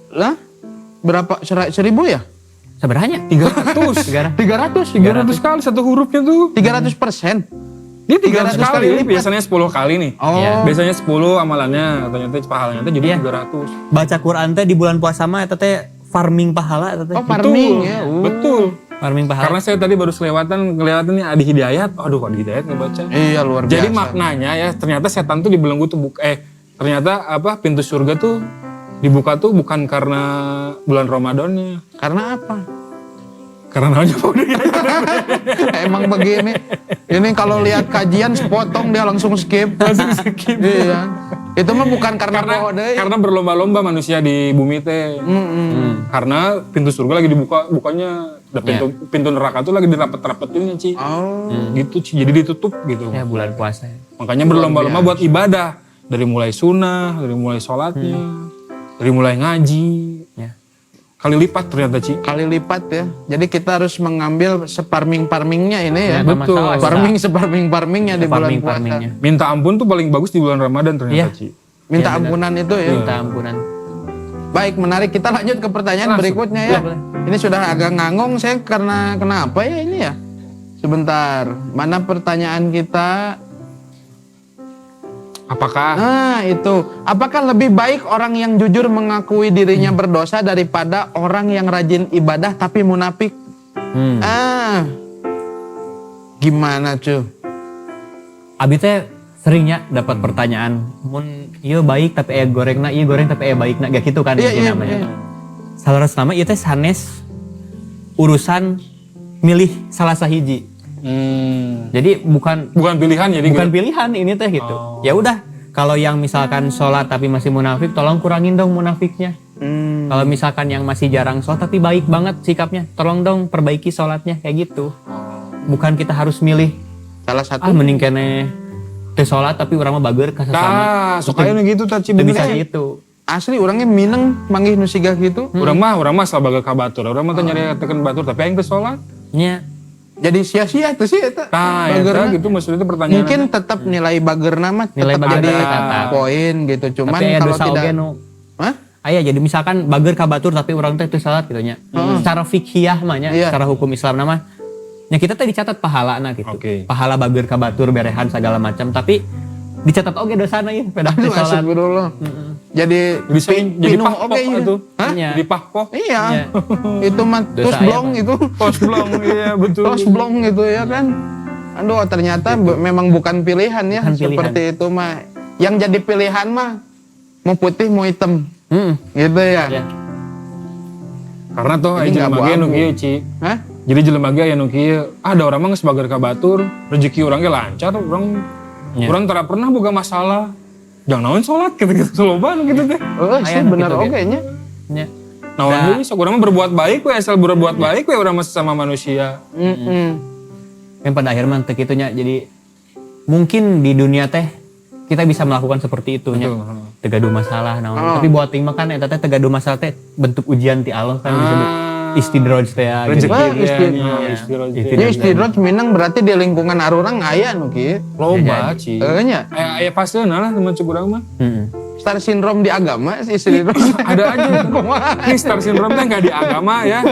Lah? Berapa? 1.000 ya? Sebenarnya 300. 300 kali satu hurufnya tuh. 300%. Dia 300 300 kali, kali lipat. biasanya 10 kali nih. Oh. Iya. Biasanya 10 amalannya, ternyata pahalanya teh jadi Iya. 300. baca Quran teh di bulan puasa mah eta teh farming pahala eta teh. Oh, farming Betul, ya. betul. Farming pahala. Karena saya tadi baru kelewatan nih Adi Hidayat. Aduh, Adi Hidayat ngebaca. Iya, luar biasa. Jadi maknanya ya ternyata setan tuh dibelenggu tuh ternyata pintu surga tuh dibuka tuh bukan karena bulan Ramadannya. Karena apa? Karena namanya Emang begini. Ini kalau lihat kajian sepotong dia langsung skip. Iya. Itu mah bukan karena karena berlomba-lomba manusia di bumi teh. Karena pintu surga lagi bukanya pintu neraka tuh lagi dirapet-rapetinnya, Ci. Oh. Gitu, Ci. Jadi ditutup gitu. Ya bulan puasa. Makanya berlomba-lomba buat ibadah. Dari mulai sunnah, dari mulai sholatnya, dari mulai ngaji. Ya. Kali lipat ternyata, Ci. Kali lipat ya. Jadi kita harus mengambil separming-parmingnya ini ya. Nggak betul. masalah, Separming-parmingnya di bulan puasa. farming-farmingnya. Minta ampun tuh paling bagus di bulan Ramadan ternyata, Iya. Ci. Minta Iya, benar. ampunan itu ya. Minta ampunan. Baik, menarik. Kita lanjut ke pertanyaan Langsung. berikutnya ya. Boleh. Ini sudah agak ngangong saya karena kenapa ya ini ya? Sebentar. Mana pertanyaan kita? Apakah Nah, itu. Apakah lebih baik orang yang jujur mengakui dirinya berdosa daripada orang yang rajin ibadah tapi munafik? Gimana, cuy? Abi teh seringnya dapat pertanyaan, mun ieu baik tapi gorengna, ieu goreng tapi baikna, gak gitu kan Iya, inti iya, namanya. iya. Salaras nama ieu teh sanes urusan milih salah sahiji. Jadi bukan bukan pilihan jadi bukan pilihan ini teh gitu. Oh. Ya udah, kalau yang misalkan sholat tapi masih munafik, tolong kurangin dong munafiknya. Kalau misalkan yang masih jarang sholat tapi baik banget sikapnya, tolong dong perbaiki sholatnya kayak gitu. Bukan kita harus milih, Salah satu. mending kene teh sholat tapi orang mah bager ka sesama. Nah, sukanya gitu Ci Teu bener. bisa gitu. Asli orangnya mineng manggih nu siga gitu. Urang mah sabaga ka batur. Urang mah teh nyari teken batur tapi aing teh salat. Nya, Jadi sia-sia tuh sih eta. Tah, Bagerna. eta gitu maksudnya itu pertanyaan. Mungkin tetap nilai bagerna mah Nilai tetap bagerna jadi tetap. poin gitu. Cuman tapi aya kalau dosa tidak oge nu. Hah? Aya jadi misalkan bager ka batur tapi orang teh teu salat gitu nya. Secara fikih mah nya, Iya. secara hukum Islam nama nya kita teh dicatat pahalana gitu. Oke. Pahala bager ka batur berehan segala macam tapi dicatat oge dosana ieu pedah teu Aduh, salat. astagfirullah. Jadi Bisa jadi pinuh pahpoh oge ieu. itu. Hah? Nya. Jadi pahpoh. Iya. Iya. Itu mah Dosa tos aya, blong Pak. itu. Tos blong, iya betul. Tos blong gitu ya kan. Aduh, ternyata memang bukan pilihan ya. Bukan pilihan. Seperti itu mah. Yang jadi pilihan mah mau putih mau hitam. Gitu ya. Ya. Karena tuh Ini aya nggak jelema ge nu abu-abu. kieu, Ci. Hah? Jadi jelema ge aya nu kieu, ada urang mah geus bager ka batur, rezeki urang ge lancar, urang Ya. urang tara pernah boga masalah. Jangan naon salat gitu-gitu loba nu gitu teh. Oh, sih Aya nu bener kitu, oge nya. Nya. Naon deui sok urang mah berbuat baik we, asal berbuat baik we urang mah sesama manusia. Yang pada akhirnya teh kitu nya. Jadi mungkin di dunia teh kita bisa melakukan seperti itu nya. Tegaduh masalah naon. Tapi buat ting mah kan eta teh tegaduh masalah teh bentuk ujian ti Allah kan disebut istidroj teh ya, gitu. Rezeki Wah, dia nya, Ini istidroj minang berarti di lingkungan arurang aya nu kieu. loba, Ci. Nya. Aya paseuna lah teman cuk urang mah. Star syndrome di agama sih istidroj. Ada aja. Ini star syndrome teh enggak di agama ya,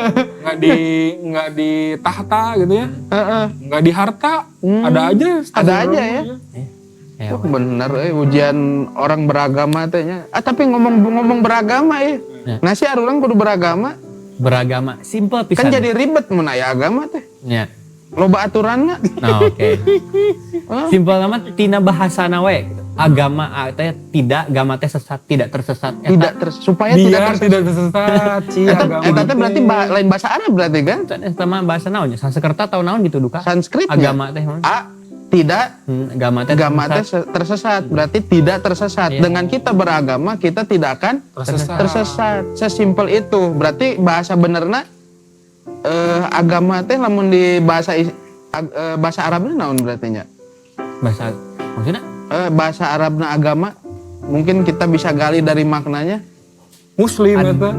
enggak di tahta gitu ya. Heeh. Enggak di harta. Ada aja star Ada syndrome aja ya. Ya, Oh, bener ujian orang beragama tehnya. Tapi ngomong beragama ya. Nah si arurang kudu beragama. beragama simple pisan. Kan jadi ribet mun aya agama teh. Nya. Loba aturanna. Nah, oke. Simpel nama tina bahasana we. Agama teh tidak, agama teh sesat, tidak tersesat. Supaya Biar tidak tidak tersesat, Ci, agama. Eta teh berarti lain bahasa Arab berarti kan? Eta mah bahasa naon nya? Sanskerta atau naon gitu duka? Sanskritnya. Agama teh mah. Tidak Agama teh agama teh tersesat. tersesat berarti tidak tersesat. Iya. Dengan kita beragama kita tidak akan Tersesat. tersesat. Sesimpel itu. Berarti bahasa benerna agama teh lamun di bahasa Arabnya naon berarti nya? Bahasa maksudnya Bahasa Arabna agama mungkin kita bisa gali dari maknanya. Muslim eta.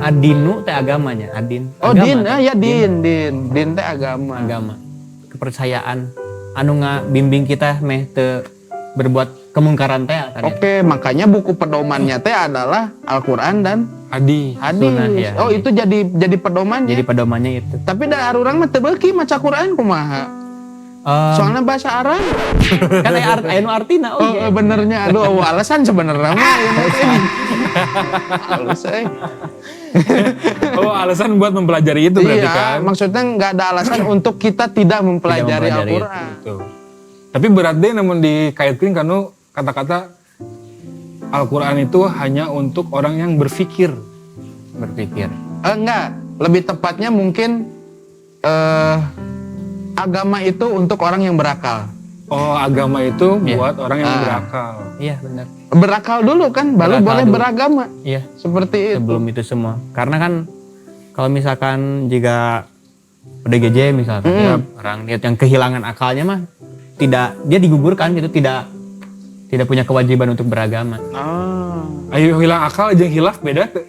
Adinu teh agamanya, adin. Oh Agama, din, teh. ya din teh agama. Agama. Kepercayaan anu bimbing kita meh teu berbuat kemungkaran teh tadi. Oke, makanya buku pedomannya teh adalah Al-Qur'an dan Hadis. hadis. Sunnah, ya. Oh, itu jadi pedomannya. Jadi pedomannya itu. Tapi da urang mah teu beuki maca Qur'an kumaha. Soalnya bahasa Arab. Kan aya nu artina Oh, benernya. Aduh, alasan sebenarnya mah. Halus Oh, alasan buat mempelajari itu berarti Iya, kan. maksudnya nggak ada alasan untuk kita tidak mempelajari mempelajari Al-Qur'an. Tuh. Tapi berat deh namun dikaitkan karena kata-kata Al-Quran itu hanya untuk orang yang berpikir. Enggak, lebih tepatnya mungkin agama itu untuk orang yang berakal. Oh, agama itu Iya. buat orang yang berakal. Iya benar. Berakal dulu kan, baru Berakal boleh dulu. beragama. Iya. Seperti itu. Sebelum itu semua. Karena kan kalau misalkan jika PDGJ misalkan ya, orang lihat yang kehilangan akalnya mah dia digugurkan gitu, tidak punya kewajiban untuk beragama. Oh. Ayo hilang akal jeung hilaf beda tuh.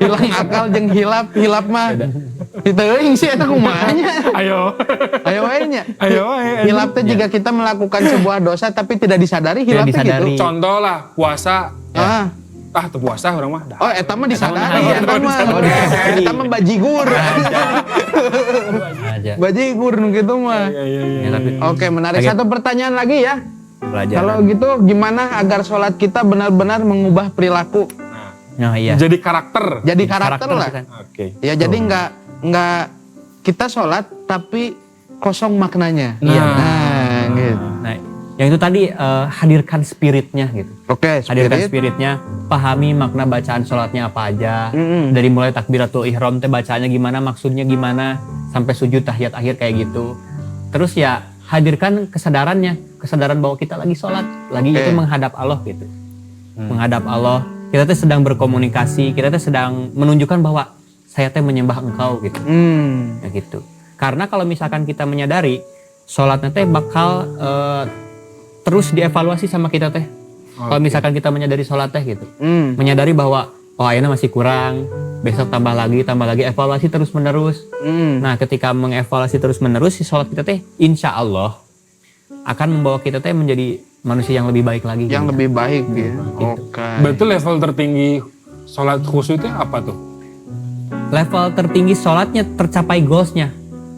Hilang akal jeung hilap mah. Diteuing sih eta kumanya. Ayo. Ayo we nya. Ayo. Hilap teh jika kita melakukan sebuah dosa tapi tidak disadari, hilap teh disadari. gitu. Contoh lah puasa. Tuh Puasa orang mah. Oh, eta mah disadari, Eta eta mah. disadari. Eta mah bajigur. Aja. Bajigur nu kitu mah. Ya, tapi Oke, menarik. Satu pertanyaan lagi ya. pelajaran. Kalau gitu gimana agar sholat kita benar-benar mengubah perilaku? Nah, iya. Jadi karakter. Jadi karakter lah. kan. Oke. Ya jadi nggak kita sholat tapi kosong maknanya. Iya. Nah, gitu. Nah, yang itu tadi hadirkan spiritnya gitu. Oke, Hadirkan spirit. spiritnya, pahami makna bacaan sholatnya apa aja. Mm-mm. Dari mulai takbiratul ihram teh bacaannya gimana, maksudnya gimana, sampai sujud tahiyat akhir kayak gitu. Terus ya hadirkan kesadaran bahwa kita lagi sholat, lagi Oke. itu menghadap Allah gitu. Menghadap Allah, kita teh sedang berkomunikasi, kita teh sedang menunjukkan bahwa saya teh menyembah Engkau gitu. Ya gitu. Karena kalau misalkan kita menyadari sholatnya teh bakal terus dievaluasi sama kita teh. Kalau misalkan kita menyadari sholat teh gitu, menyadari bahwa oh ayeuna masih kurang, besok tambah lagi, evaluasi terus menerus. Nah ketika mengevaluasi terus menerus si sholat kita teh, insya Allah akan membawa kita teh menjadi manusia yang lebih baik lagi. Yang gitu. lebih baik ya. Oke. Berarti level tertinggi sholat khusyuk itu apa tuh? Level tertinggi sholatnya tercapai goalsnya,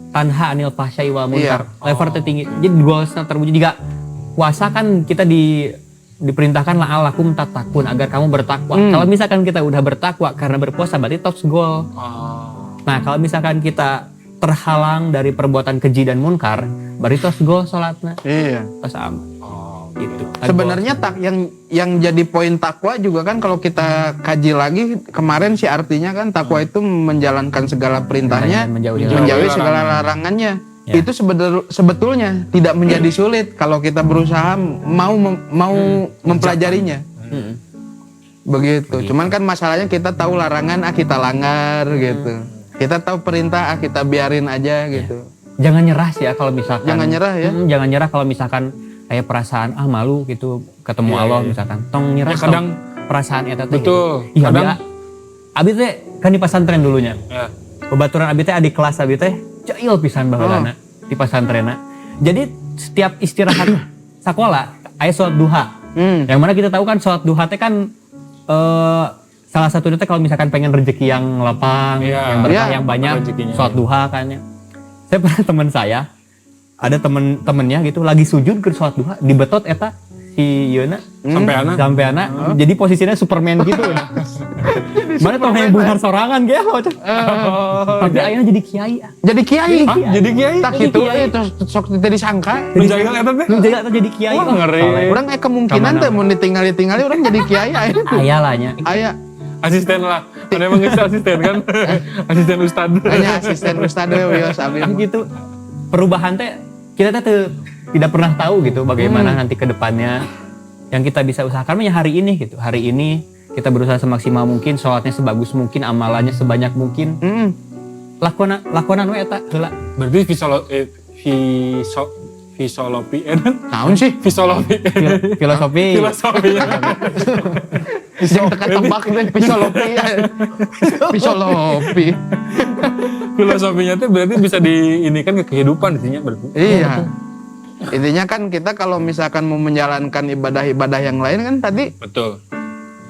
tanha anil fahsyai wal munkar. Level tertinggi, jadi goalsnya terwujud. Jika puasa kan kita diperintahkan la'alakum tattaqun, agar kamu bertakwa. Kalau misalkan kita udah bertakwa karena berpuasa berarti top goal. Nah kalau misalkan kita terhalang dari perbuatan keji dan munkar, berarti top goal sholatnya. Iya. Tos aman. Gitu. Sebenarnya yang jadi poin takwa juga kan kalau kita kaji lagi kemarin sih artinya kan takwa itu menjalankan segala perintahnya, Menjauhi menjauhi segala larangannya. Ya. Itu sebetulnya tidak menjadi sulit kalau kita berusaha mau mempelajarinya. Begitu. Cuman kan masalahnya kita tahu larangan kita langgar gitu. Kita tahu perintah kita biarin aja gitu. Jangan nyerah sih ya kalau misalkan. Jangan nyerah ya. Jangan nyerah kalau misalkan kayak perasaan malu gitu ketemu Allah misalkan. Tong nyerah. Ya, kadang perasaan eta teh. betul. Iya, Kadang abi teh kan di pesantren dulunya. ya. Babaturan abi teh adik kelas abi teh jail pisan baheulana di pesantrenna. Jadi setiap istirahat sekolah aya sholat duha. Yang mana kita tahu kan sholat duha teh kan salah satu teh kalau misalkan pengen rezeki yang lapang, Iya. yang berkah, Iya, yang banyak, rezekinya, sholat duha kan ya. Saya pernah teman saya ada temennya gitu lagi sujud ke sholat duha dibetot eta si Yona sampai anak jadi posisinya Superman gitu. Mana tong yang bungar sorangan gitu. Tapi akhirnya jadi kiai. Jadi kiai. Jadi kiai? Tak Jadi itu kiai. itu sok tidak disangka. Menjaga eta teh. Lu jaga atau jadi kiai? Wah, ngeri. Orang kemungkinan tuh mau ditinggali orang jadi kiai. Ayah lah nya. Aya Asisten lah. Ada emang ngisi asisten kan? Asisten ustad. hanya asisten Ustad Wios Abim. Gitu. Perubahan teh kita teh tidak pernah tahu gitu bagaimana nanti ke depannya. Yang kita bisa usahakan ya hari ini gitu. Hari ini kita berusaha semaksimal mungkin, sholatnya sebagus mungkin, amalannya sebanyak mungkin. Lakonan we eta heula. Berarti fisolopi Naon sih? fisolopi. Filosofi. Filosofi. Yang tekan tebak deh, pisolopi. Pisolopi. Filosofinya tuh berarti bisa diinikan ke kehidupan intinya berarti. Iya. Intinya kan kita kalau misalkan mau menjalankan ibadah-ibadah yang lain kan tadi Betul.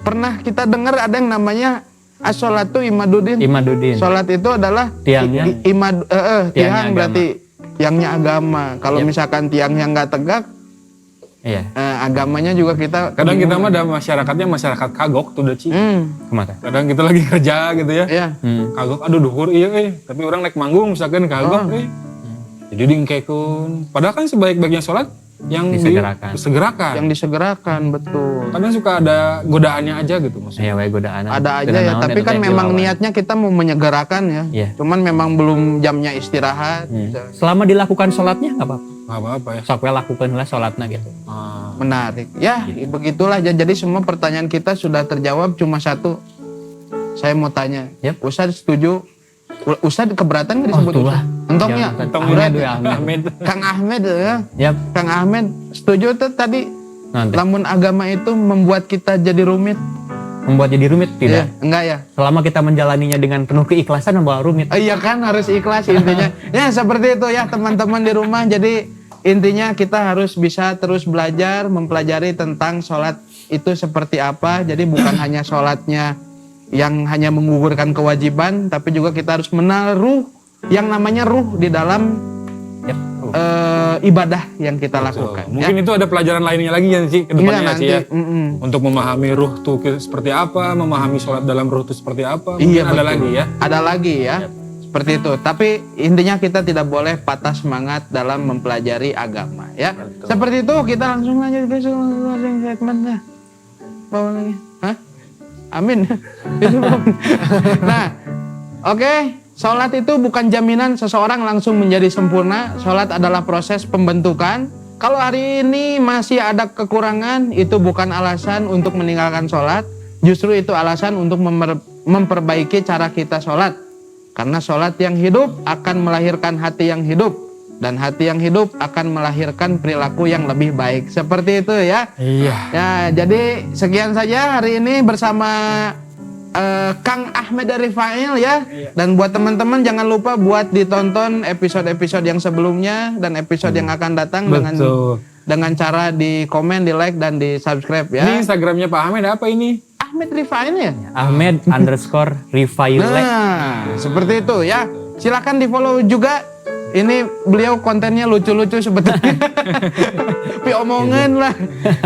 pernah kita dengar ada yang namanya as-sholatu imaduddin. Imaduddin. Sholat itu adalah Tiangnya. tiang agama. berarti tiangnya agama. Kalau Yep. misalkan tiangnya nggak tegak, Iya. agamanya juga kita Kadang kita mah ada masyarakatnya masyarakat kagok tuh udah Ci. Kemana? Kadang kita lagi kerja gitu ya. Iya. Kagok aduh duhur iya tapi orang naik manggung misalkan kagok jadi dingkekun. Padahal kan sebaik-baiknya sholat yang Disegerakan. disegerakan. Yang disegerakan, betul. Kadang suka ada godaannya aja gitu maksudnya. Iya, wae godaan. Ada aja Dengan ya, naon tapi dan kan teh memang dilawan. niatnya kita mau menyegerakan ya. Iya. Cuman memang belum jamnya istirahat. Selama dilakukan sholatnya nggak apa-apa. Nggak apa-apa ya. Sok we lakukanlah sholatnya gitu. Menarik. Ya, begitulah. Jadi semua pertanyaan kita sudah terjawab. Cuma satu, saya mau tanya. Yep. Ustadz setuju? Ustadz keberatan nggak disebut tuh lah. Ustadz? Entongnya? Jangan, Entong Ahmed, berat. we Ahmed. Ahmed. Kang Ahmed ya. Yap. Kang Ahmed setuju tuh tadi. Nanti. Lamun agama itu membuat kita jadi rumit. Membuat jadi rumit tidak. Iya, enggak ya? Selama kita menjalaninya dengan penuh keikhlasan membawa rumit. Iya kan harus ikhlas intinya. Ya seperti itu ya teman-teman di rumah. Jadi intinya kita harus bisa terus belajar, mempelajari tentang sholat itu seperti apa. Jadi bukan hanya sholatnya yang hanya menggugurkan kewajiban, tapi juga kita harus mengenal ruh, yang namanya ruh di dalam Yap. ibadah yang kita lakukan. Mungkin itu ada pelajaran lainnya lagi ya sih ke Iya, depannya ya, nanti. Ci, ya. Mm-mm. Untuk memahami ruh tuh seperti apa, memahami sholat dalam ruh itu seperti apa. Mungkin Iya, ada betul. lagi ya. Ada lagi ya. Seperti itu. Tapi intinya kita tidak boleh patah semangat dalam mempelajari agama ya. Seperti itu kita langsung lanjut ke segmennya. Bawa lagi. Hah? Amin. Itu belum. Nah, oke. Sholat itu bukan jaminan seseorang langsung menjadi sempurna. Sholat adalah proses pembentukan. Kalau hari ini masih ada kekurangan, itu bukan alasan untuk meninggalkan sholat. Justru itu alasan untuk memperbaiki cara kita sholat. Karena sholat yang hidup akan melahirkan hati yang hidup. Dan hati yang hidup akan melahirkan perilaku yang lebih baik. Seperti itu ya. Iya. Ya, jadi sekian saja hari ini bersama Kang Ahmed dari Fa'il ya. Dan buat teman-teman jangan lupa buat ditonton episode-episode yang sebelumnya dan episode yang akan datang Betul. dengan cara di komen, di like dan di subscribe ya. Ini Instagramnya Pak Ahmed apa ini? Ahmed Rifail ya. Ahmed_Rifaile. Nah, seperti itu ya. Silakan di follow juga. Ini beliau kontennya lucu-lucu sebetulnya. Tapi omongan lah,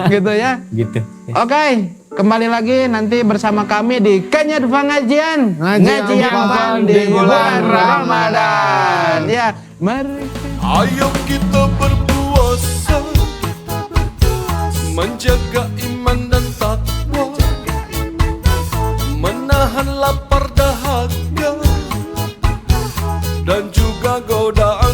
gitu ya. Gitu. Oke, kembali lagi nanti bersama kami di Kenyat Pengajian. Ngaji yang fun di bulan Ramadan. Ya, mari. Ayo kita berpuasa, menjaga iman dan takwa, menahan lapar dahaga dan juga godaan